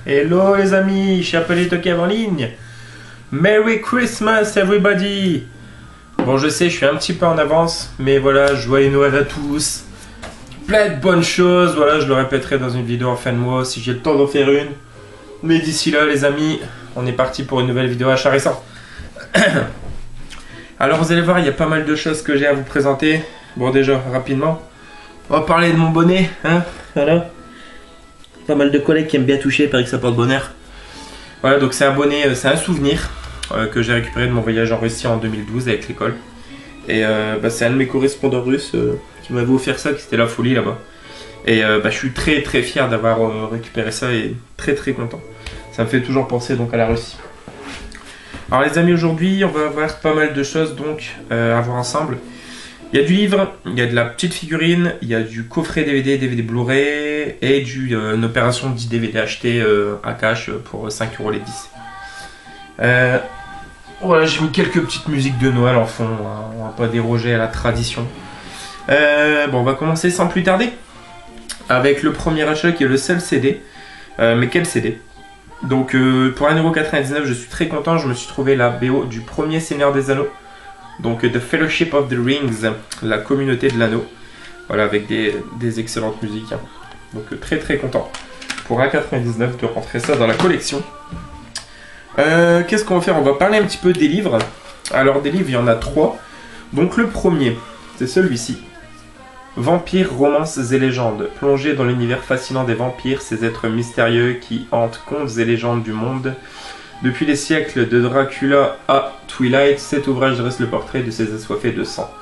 Hello les amis, Chapelito qui est en ligne. Merry Christmas everybody. Bon, je sais, je suis un petit peu en avance, mais voilà, joyeux Noël à tous. Plein de bonnes choses, voilà, je le répéterai dans une vidéo en fin de mois si j'ai le temps d'en faire une. Mais d'ici là les amis, on est parti pour une nouvelle vidéo achat récent. Alors vous allez voir, il y a pas mal de choses que j'ai à vous présenter. Bon, déjà, rapidement, on va parler de mon bonnet, hein, voilà. Pas mal de collègues qui aiment bien toucher, paraît que ça porte bonheur. Voilà, donc c'est un bonnet, c'est un souvenir que j'ai récupéré de mon voyage en Russie en 2012 avec l'école. Et c'est un de mes correspondants russes qui m'avait offert ça, qui c'était la folie là-bas. Et je suis très très fier d'avoir récupéré ça et très très content. Ça me fait toujours penser donc à la Russie. Alors les amis, aujourd'hui on va voir pas mal de choses donc à voir ensemble. Il y a du livre, il y a de la petite figurine, il y a du coffret DVD, DVD Blu-ray et une opération 10 DVD acheté à cash pour 5 € les 10. Voilà, j'ai mis quelques petites musiques de Noël en fond, hein, on va pas déroger à la tradition. Bon, on va commencer sans plus tarder avec le premier achat qui est le seul CD. Mais quel CD? Donc pour 1,99 €, je suis très content, je me suis trouvé la BO du premier Seigneur des Anneaux. Donc The Fellowship of the Rings, la communauté de l'anneau. Voilà, avec des excellentes musiques. Hein. Donc très très content pour 1,99 € de rentrer ça dans la collection. Qu'est-ce qu'on va faire? On va parler un petit peu des livres. Alors des livres, il y en a 3. Donc le premier, c'est celui-ci. Vampires, romances et légendes. Plongez dans l'univers fascinant des vampires, ces êtres mystérieux qui hantent contes et légendes du monde. Depuis les siècles de Dracula à Twilight, cet ouvrage dresse le portrait de ces assoiffés de sang.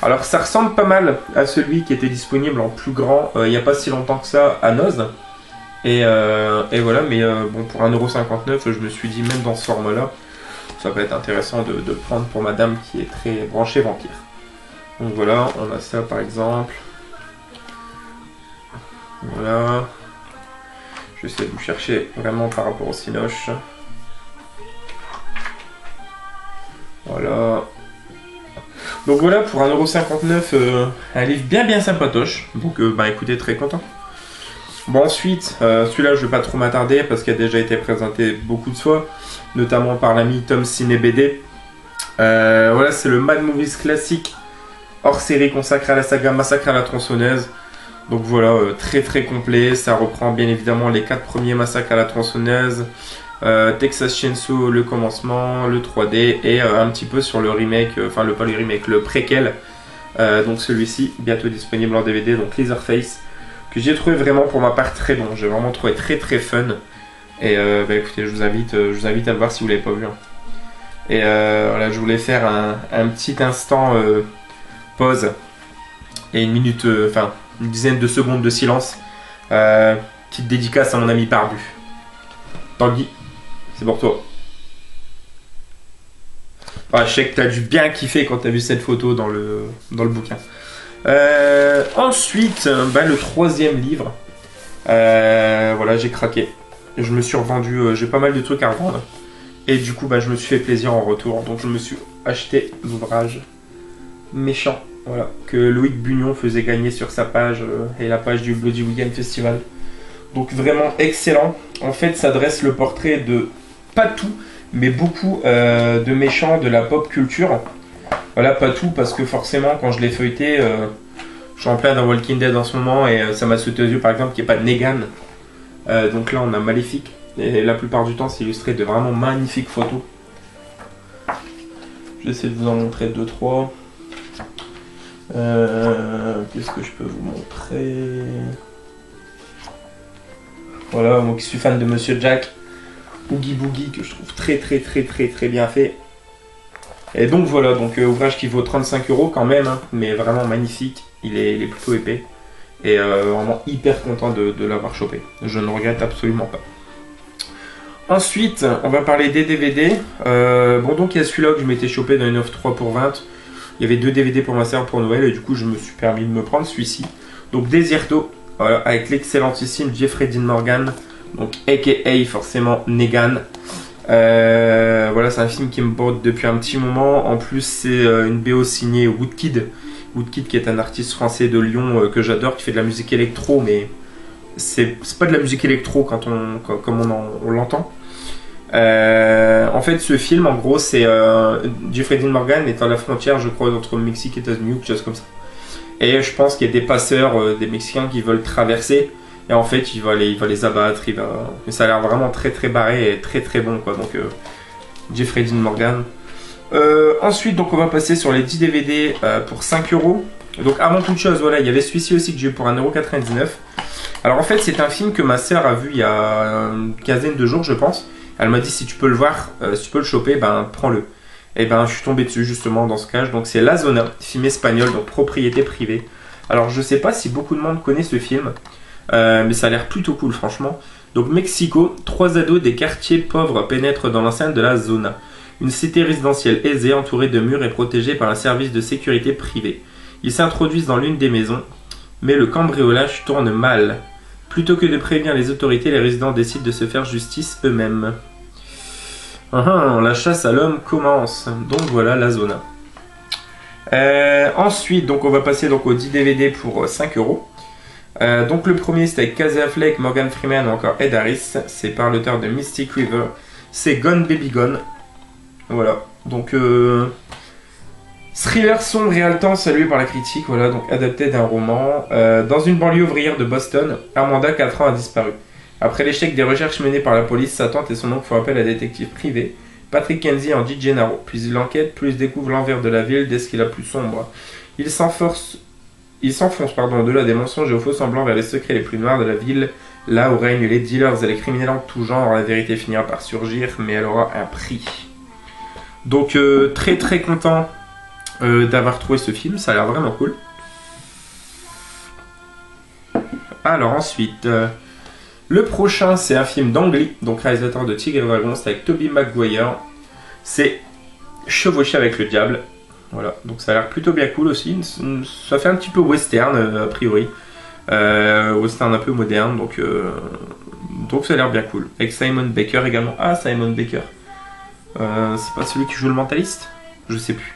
Alors ça ressemble pas mal à celui qui était disponible en plus grand il n'y a pas si longtemps que ça à Noz. Et voilà, mais bon, pour 1,59 €, je me suis dit, même dans ce format-là, ça va être intéressant de le prendre pour madame qui est très branchée vampire. Donc voilà, on a ça par exemple. Voilà. Je vais essayer de vous chercher vraiment par rapport au cinoche. Voilà. Donc voilà, pour 1,59 €, un livre bien sympatoche. Donc écoutez, très content. Bon, ensuite, celui-là je vais pas trop m'attarder parce qu'il a déjà été présenté beaucoup de fois, notamment par l'ami Tom Ciné BD. Voilà, c'est le Mad Movies classique hors série consacré à la saga Massacre à la tronçonneuse. Donc voilà, très très complet. Ça reprend bien évidemment les 4 premiers Massacres à la tronçonneuse, Texas Chainsaw, le commencement, le 3D et un petit peu sur le remake, enfin pas le remake, le préquel. Donc celui-ci, bientôt disponible en DVD, donc Leatherface, que j'ai trouvé vraiment pour ma part très bon. J'ai vraiment trouvé très très fun. Et écoutez, je vous invite à le voir si vous ne l'avez pas vu. Hein. Et voilà, je voulais faire un petit instant pause et une minute, une dizaine de secondes de silence. Petite dédicace à mon ami Barbu. Tanguy, c'est pour toi. Ah, je sais que tu as dû bien kiffer quand tu as vu cette photo dans le bouquin. Ensuite, le troisième livre. Voilà, j'ai craqué. Je me suis revendu, j'ai pas mal de trucs à revendre. Et du coup, je me suis fait plaisir en retour. Donc je me suis acheté l'ouvrage Méchant. Voilà, que Loïc Bugnon faisait gagner sur sa page et la page du Bloody Weekend Festival. Donc vraiment excellent. En fait, ça dresse le portrait de, pas tout, mais beaucoup de méchants de la pop culture. Voilà, pas tout, parce que forcément, quand je l'ai feuilleté, je suis en plein dans Walking Dead en ce moment et ça m'a sauté aux yeux, par exemple, qu'il n'y ait pas de Negan. Donc là, on a Maléfique. Et la plupart du temps, c'est illustré de vraiment magnifiques photos. J'essaie de vous en montrer 2-3. Qu'est-ce que je peux vous montrer? Voilà, moi qui suis fan de Monsieur Jack, Oogie Boogie, que je trouve très bien fait. Et donc voilà, donc ouvrage qui vaut 35 € quand même, hein, mais vraiment magnifique. Il est plutôt épais. Et vraiment hyper content de l'avoir chopé. Je ne regrette absolument pas. Ensuite, on va parler des DVD. Bon, donc il y a celui-là que je m'étais chopé dans une offre 3 pour 20. Il y avait 2 DVD pour ma sœur pour Noël et du coup je me suis permis de me prendre celui-ci. Donc Desierto, voilà, avec l'excellentissime Jeffrey Dean Morgan, donc aka forcément Negan. Voilà, c'est un film qui me porte depuis un petit moment. En plus, c'est une BO signée Woodkid. Woodkid qui est un artiste français de Lyon que j'adore, qui fait de la musique électro, mais c'est pas de la musique électro comme on l'entend. En fait, ce film, en gros, c'est Jeffrey Dean Morgan est à la frontière, je crois, entre le Mexique et les États-Unis ou quelque chose comme ça. Et je pense qu'il y a des passeurs, des Mexicains qui veulent traverser. Et en fait, il va les abattre. Mais ça a l'air vraiment très très barré et très très bon, quoi. Donc, Jeffrey Dean Morgan. Ensuite, donc, on va passer sur les 10 DVD pour 5 euros. Donc, avant toute chose, voilà, il y avait celui-ci aussi que j'ai eu pour 1,99 €. Alors, en fait, c'est un film que ma sœur a vu il y a une quinzaine de jours, je pense. Elle m'a dit si tu peux le voir, si tu peux le choper, ben prends-le. Et ben je suis tombé dessus justement dans ce cas. Donc c'est La Zona, film espagnol, donc propriété privée. Alors je sais pas si beaucoup de monde connaît ce film, mais ça a l'air plutôt cool franchement. Donc Mexico, 3 ados des quartiers pauvres pénètrent dans l'enceinte de La Zona. Une cité résidentielle aisée, entourée de murs et protégée par un service de sécurité privé. Ils s'introduisent dans l'une des maisons, mais le cambriolage tourne mal. Plutôt que de prévenir les autorités, les résidents décident de se faire justice eux-mêmes. La chasse à l'homme commence. Donc voilà La Zona. Ensuite, donc on va passer donc aux 10 DVD pour 5 euros. Donc le premier c'est avec Casey Affleck, Morgan Freeman ou encore Ed Harris. C'est par l'auteur de Mystic River. C'est Gone Baby Gone. Voilà. Donc thriller sombre et haletant salué par la critique. Voilà, donc adapté d'un roman. Dans une banlieue ouvrière de Boston, Amanda, 4 ans, a disparu. Après l'échec des recherches menées par la police, sa tante et son oncle font appel à un détective privé, Patrick Kenzie en dit Gennaro. Plus il enquête, plus il découvre l'envers de la ville dès ce qu'il a plus sombre. Il s'enfonce au-delà des mensonges et aux faux semblants vers les secrets les plus noirs de la ville, là où règnent les dealers et les criminels en tout genre. La vérité finira par surgir, mais elle aura un prix. Donc très très content d'avoir trouvé ce film, ça a l'air vraiment cool. Alors ensuite... le prochain, c'est un film d'Ang Lee, donc réalisateur de Tigre et Dragon, c'est avec Tobey Maguire. C'est chevauché avec le diable. Voilà, donc ça a l'air plutôt bien cool aussi. Ça fait un petit peu western, a priori. Western un peu moderne, donc ça a l'air bien cool. Avec Simon Baker également. Ah, Simon Baker. C'est pas celui qui joue le mentaliste? Je sais plus.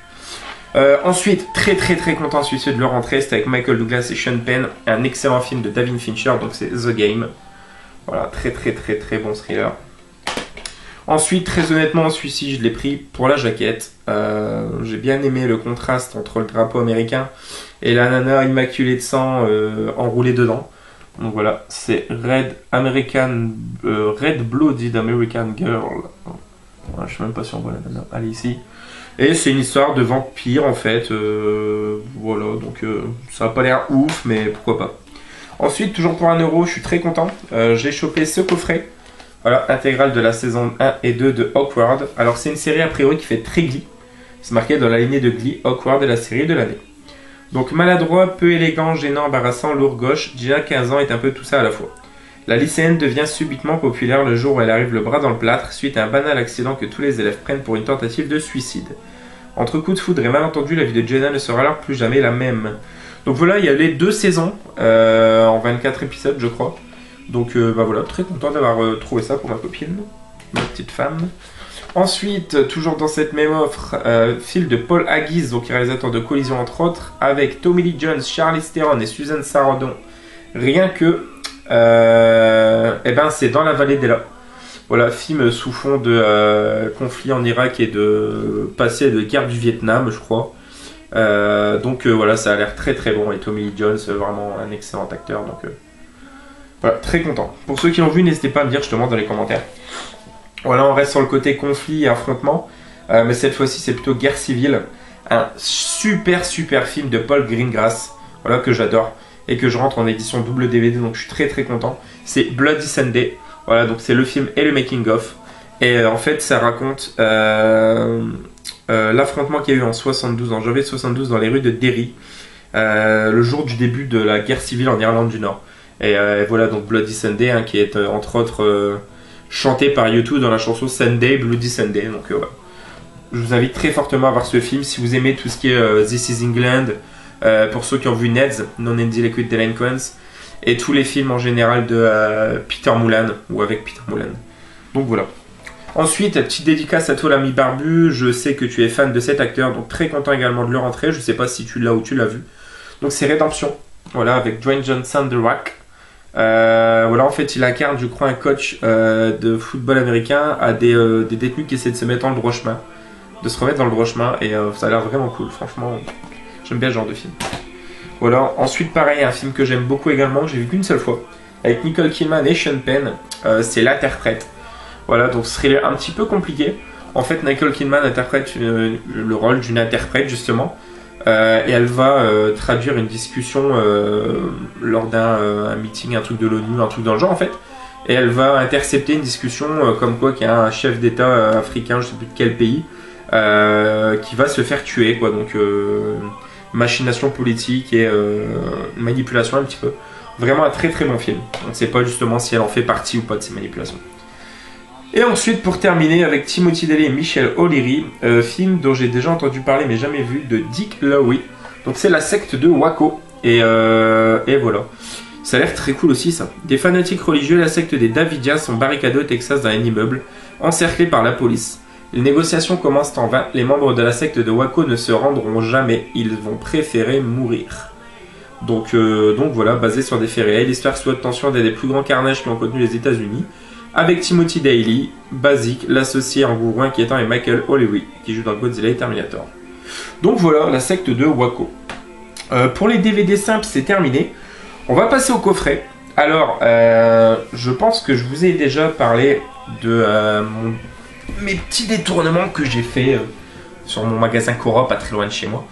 Ensuite, très très très content celui-ci de le rentrer, c'est avec Michael Douglas et Sean Penn. Un excellent film de David Fincher, donc c'est The Game. Voilà, très très très très bon thriller. Ensuite, très honnêtement, celui-ci, je l'ai pris pour la jaquette. J'ai bien aimé le contraste entre le drapeau américain et la nana immaculée de sang enroulée dedans. Donc voilà, c'est Red Blooded American Girl. Voilà, je sais même pas si on voit la nana. Allez, ici. Et c'est une histoire de vampire en fait. Voilà, donc ça n'a pas l'air ouf, mais pourquoi pas. Ensuite, toujours pour 1 €, je suis très content. J'ai chopé ce coffret. Voilà, intégrale de la saison 1 et 2 de Awkward. Alors, c'est une série a priori qui fait très Glee. C'est marqué dans la lignée de Glee, Awkward est la série de l'année. Donc, maladroit, peu élégant, gênant, embarrassant, lourd gauche, Gina, 15 ans, est un peu tout ça à la fois. La lycéenne devient subitement populaire le jour où elle arrive le bras dans le plâtre suite à un banal accident que tous les élèves prennent pour une tentative de suicide. Entre coups de foudre et malentendu, la vie de Jenna ne sera alors plus jamais la même. Donc voilà, il y a les 2 saisons en 24 épisodes, je crois. Donc voilà, très content d'avoir trouvé ça pour ma copine, ma petite femme. Ensuite, toujours dans cette même offre, film de Paul Haggis, donc réalisateur de Collision entre autres, avec Tommy Lee Jones, Charlize Theron et Susan Sarandon. Rien que, c'est Dans la vallée d'Ella. Voilà, film sous fond de conflit en Irak et de passé de guerre du Vietnam, je crois. Voilà, ça a l'air très très bon et Tommy Lee Jones, vraiment un excellent acteur. Donc voilà, très content. Pour ceux qui l'ont vu, n'hésitez pas à me dire justement dans les commentaires. Voilà, on reste sur le côté conflit et affrontement, mais cette fois-ci c'est plutôt guerre civile. Un super film de Paul Greengrass, voilà, que j'adore et que je rentre en édition double DVD, donc je suis très très content. C'est Bloody Sunday. Voilà, donc c'est le film et le making of. Et en fait, ça raconte l'affrontement qu'il y a eu en janvier 72 dans les rues de Derry, le jour du début de la guerre civile en Irlande du Nord. Et voilà, donc Bloody Sunday, hein, qui est entre autres chanté par U2 dans la chanson Sunday, Bloody Sunday. Donc voilà. Je vous invite très fortement à voir ce film si vous aimez tout ce qui est This is England, pour ceux qui ont vu Ned's, Non-Indeliquid Delinquents, et tous les films en général de Peter Mullan, ou avec Peter Mullan. Donc voilà. Ensuite, petite dédicace à toi l'ami Barbu, je sais que tu es fan de cet acteur, donc très content également de le rentrer, je sais pas si tu l'as ou tu l'as vu. Donc c'est Rédemption, voilà, avec Dwayne Johnson The Rock. Voilà, en fait, il incarne, je crois, un coach de football américain à des détenus qui essaient de se mettre dans le droit chemin, de se remettre dans le droit chemin, et ça a l'air vraiment cool, franchement, j'aime bien ce genre de film. Voilà, ensuite, pareil, un film que j'aime beaucoup également, que j'ai vu qu'une seule fois, avec Nicole Kidman et Sean Penn, c'est L'interprète. Voilà, donc ce serait un petit peu compliqué. En fait, Nicole Kidman interprète le rôle d'une interprète, justement. Et elle va traduire une discussion lors d'un meeting, un truc de l'ONU, un truc dans le genre en fait. Et elle va intercepter une discussion comme quoi qu'il y a un chef d'État africain, je sais plus de quel pays, qui va se faire tuer, quoi. Donc machination politique et manipulation un petit peu. Vraiment un très très bon film. On ne sait pas justement si elle en fait partie ou pas de ces manipulations. Et ensuite, pour terminer, avec Timothy Daley et Michelle O'Leary, film dont j'ai déjà entendu parler mais jamais vu, de Dick Lowy. Donc c'est la secte de Waco. Et voilà. Ça a l'air très cool aussi ça. Des fanatiques religieux, la secte des Davidias sont barricadés au Texas dans un immeuble, encerclés par la police. Les négociations commencent en vain, les membres de la secte de Waco ne se rendront jamais, ils vont préférer mourir. Donc voilà, basé sur des faits réels, l'histoire sous haute tension d'un des plus grands carnages qui ont connu les États-Unis. Avec Timothy Daley, Basic, l'associé engouement inquiétant et Michael O'Leary, qui joue dans Godzilla et Terminator. Donc voilà, la secte de Waco. Pour les DVD simples, c'est terminé. On va passer au coffret. Alors, je pense que je vous ai déjà parlé de mes petits détournements que j'ai fait sur mon magasin Cora, pas très loin de chez moi.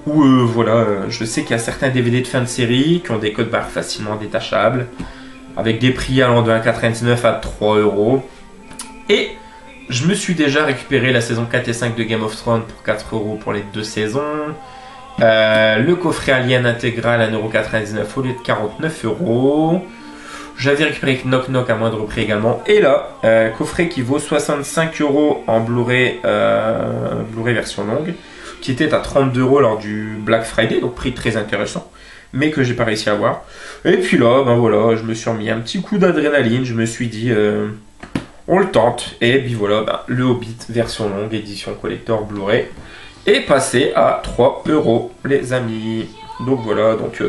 Où, voilà, je sais qu'il y a certains DVD de fin de série qui ont des codes barres facilement détachables, avec des prix allant de 1,99 à 3 €. Et je me suis déjà récupéré la saison 4 et 5 de Game of Thrones pour 4 € pour les 2 saisons. Le coffret Alien intégral à 1,99 € au lieu de 49 €. J'avais récupéré Knock Knock à moindre prix également. Et là, coffret qui vaut 65 € en Blu-ray version longue, qui était à 32 € lors du Black Friday, donc prix très intéressant, mais que j'ai pas réussi à avoir. Et puis là, ben voilà, je me suis remis un petit coup d'adrénaline, je me suis dit, on le tente. Et puis voilà, ben, le Hobbit version longue, édition collector Blu-ray, est passé à 3 €, les amis. Donc voilà, donc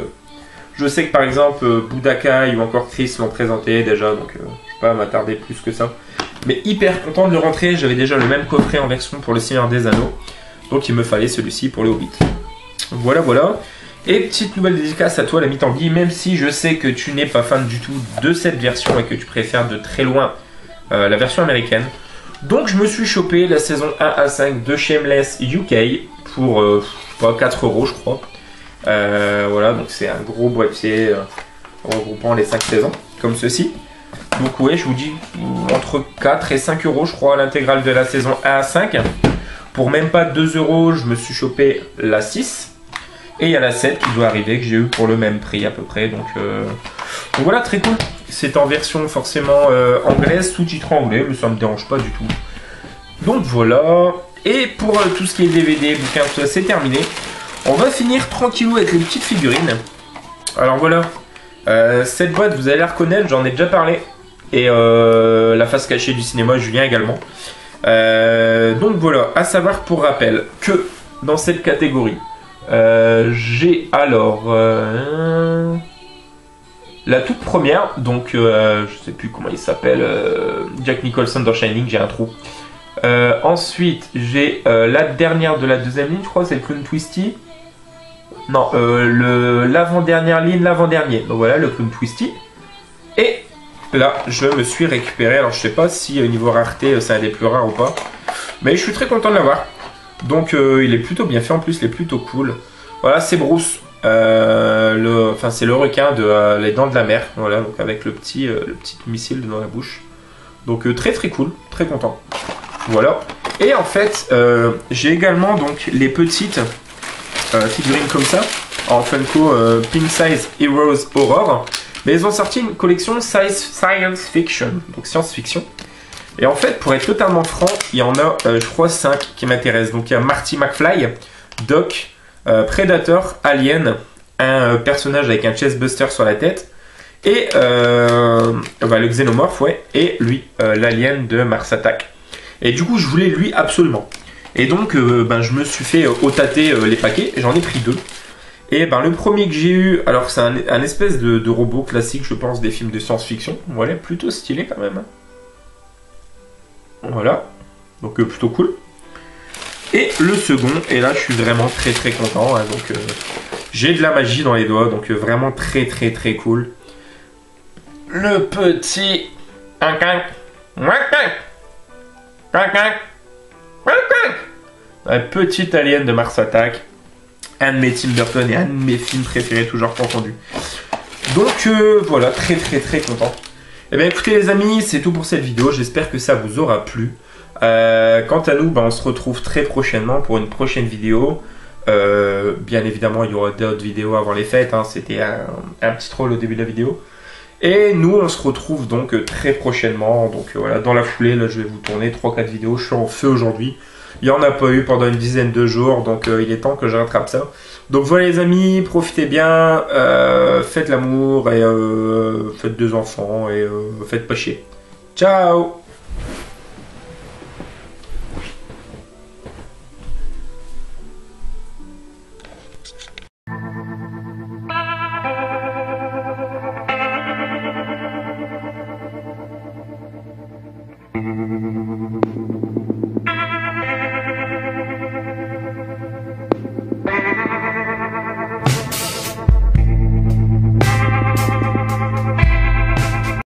je sais que par exemple, Budakai ou encore Chris l'ont présenté déjà, donc je vais pas m'attarder plus que ça. Mais hyper content de le rentrer, j'avais déjà le même coffret en version pour le Seigneur des Anneaux, donc il me fallait celui-ci pour le Hobbit. Voilà, voilà. Et petite nouvelle dédicace à toi l'ami Tanguy, même si je sais que tu n'es pas fan du tout de cette version et que tu préfères de très loin la version américaine. Donc je me suis chopé la saison 1 à 5 de Shameless UK pour 4 € je crois. Voilà, donc c'est un gros boîtier regroupant les 5 saisons, comme ceci. Donc ouais, je vous dis entre 4 et 5 € je crois l'intégrale de la saison 1 à 5. Pour même pas 2 €, je me suis chopé la 6. Et il y a la 7 qui doit arriver, que j'ai eu pour le même prix à peu près. Donc voilà, très cool. C'est en version forcément anglaise, sous-titré anglais, mais ça ne me dérange pas du tout. Donc voilà. Et pour tout ce qui est DVD, bouquins, tout ça, c'est terminé. On va finir tranquillou avec les petites figurines. Alors voilà. Cette boîte, vous allez la reconnaître, j'en ai déjà parlé. Et la face cachée du cinéma, Julien également. Donc voilà, à savoir pour rappel que dans cette catégorie, j'ai alors la toute première, donc je sais plus comment il s'appelle, Jack Nicholson dans Shining, j'ai un trou. Ensuite j'ai la dernière de la deuxième ligne, je crois, c'est le clown Twisty. Non, l'avant-dernière ligne, l'avant-dernier. Donc voilà, le clown Twisty. Et là, je me suis récupéré, alors je sais pas si au niveau rareté c'est un des plus rares ou pas, mais je suis très content de l'avoir. Donc il est plutôt bien fait en plus, il est plutôt cool. Voilà, c'est Bruce, c'est le requin de Les Dents de la Mer, voilà, donc avec le petit missile dans la bouche. Donc très très cool, très content. Voilà. Et en fait, j'ai également donc les petites figurines comme ça, en Funko Pink Size Heroes Horror. Mais ils ont sorti une collection Science Fiction, donc science-fiction. Et en fait, pour être totalement franc, il y en a, je crois, 5 qui m'intéressent. Donc il y a Marty McFly, Doc, Predator, Alien, un personnage avec un chestbuster sur la tête, et le xénomorphe, ouais, et lui, l'alien de Mars Attack. Et du coup, je voulais lui absolument. Et donc, je me suis fait tâter les paquets, j'en ai pris 2. Et ben, le premier que j'ai eu, alors c'est un espèce de robot classique, je pense, des films de science-fiction. Voilà, plutôt stylé quand même. Voilà, donc plutôt cool. Et le second, et là je suis vraiment très très content, hein, donc j'ai de la magie dans les doigts, donc vraiment très très très cool. Le petit... Un petit alien de Mars Attack. Un de mes Tim Burton et un de mes films préférés, toujours confondu. Donc voilà, très très très content. Et bien écoutez les amis, c'est tout pour cette vidéo, j'espère que ça vous aura plu. Quant à nous, on se retrouve très prochainement pour une prochaine vidéo. Bien évidemment, il y aura d'autres vidéos avant les fêtes, hein, c'était un petit troll au début de la vidéo. Et nous, on se retrouve donc très prochainement. Donc voilà, dans la foulée, là, je vais vous tourner 3-4 vidéos. Je suis en feu aujourd'hui. Il n'y en a pas eu pendant une dizaine de jours, donc il est temps que je rattrape ça. Donc voilà les amis, profitez bien, faites l'amour et faites 2 enfants et faites pas chier. Ciao!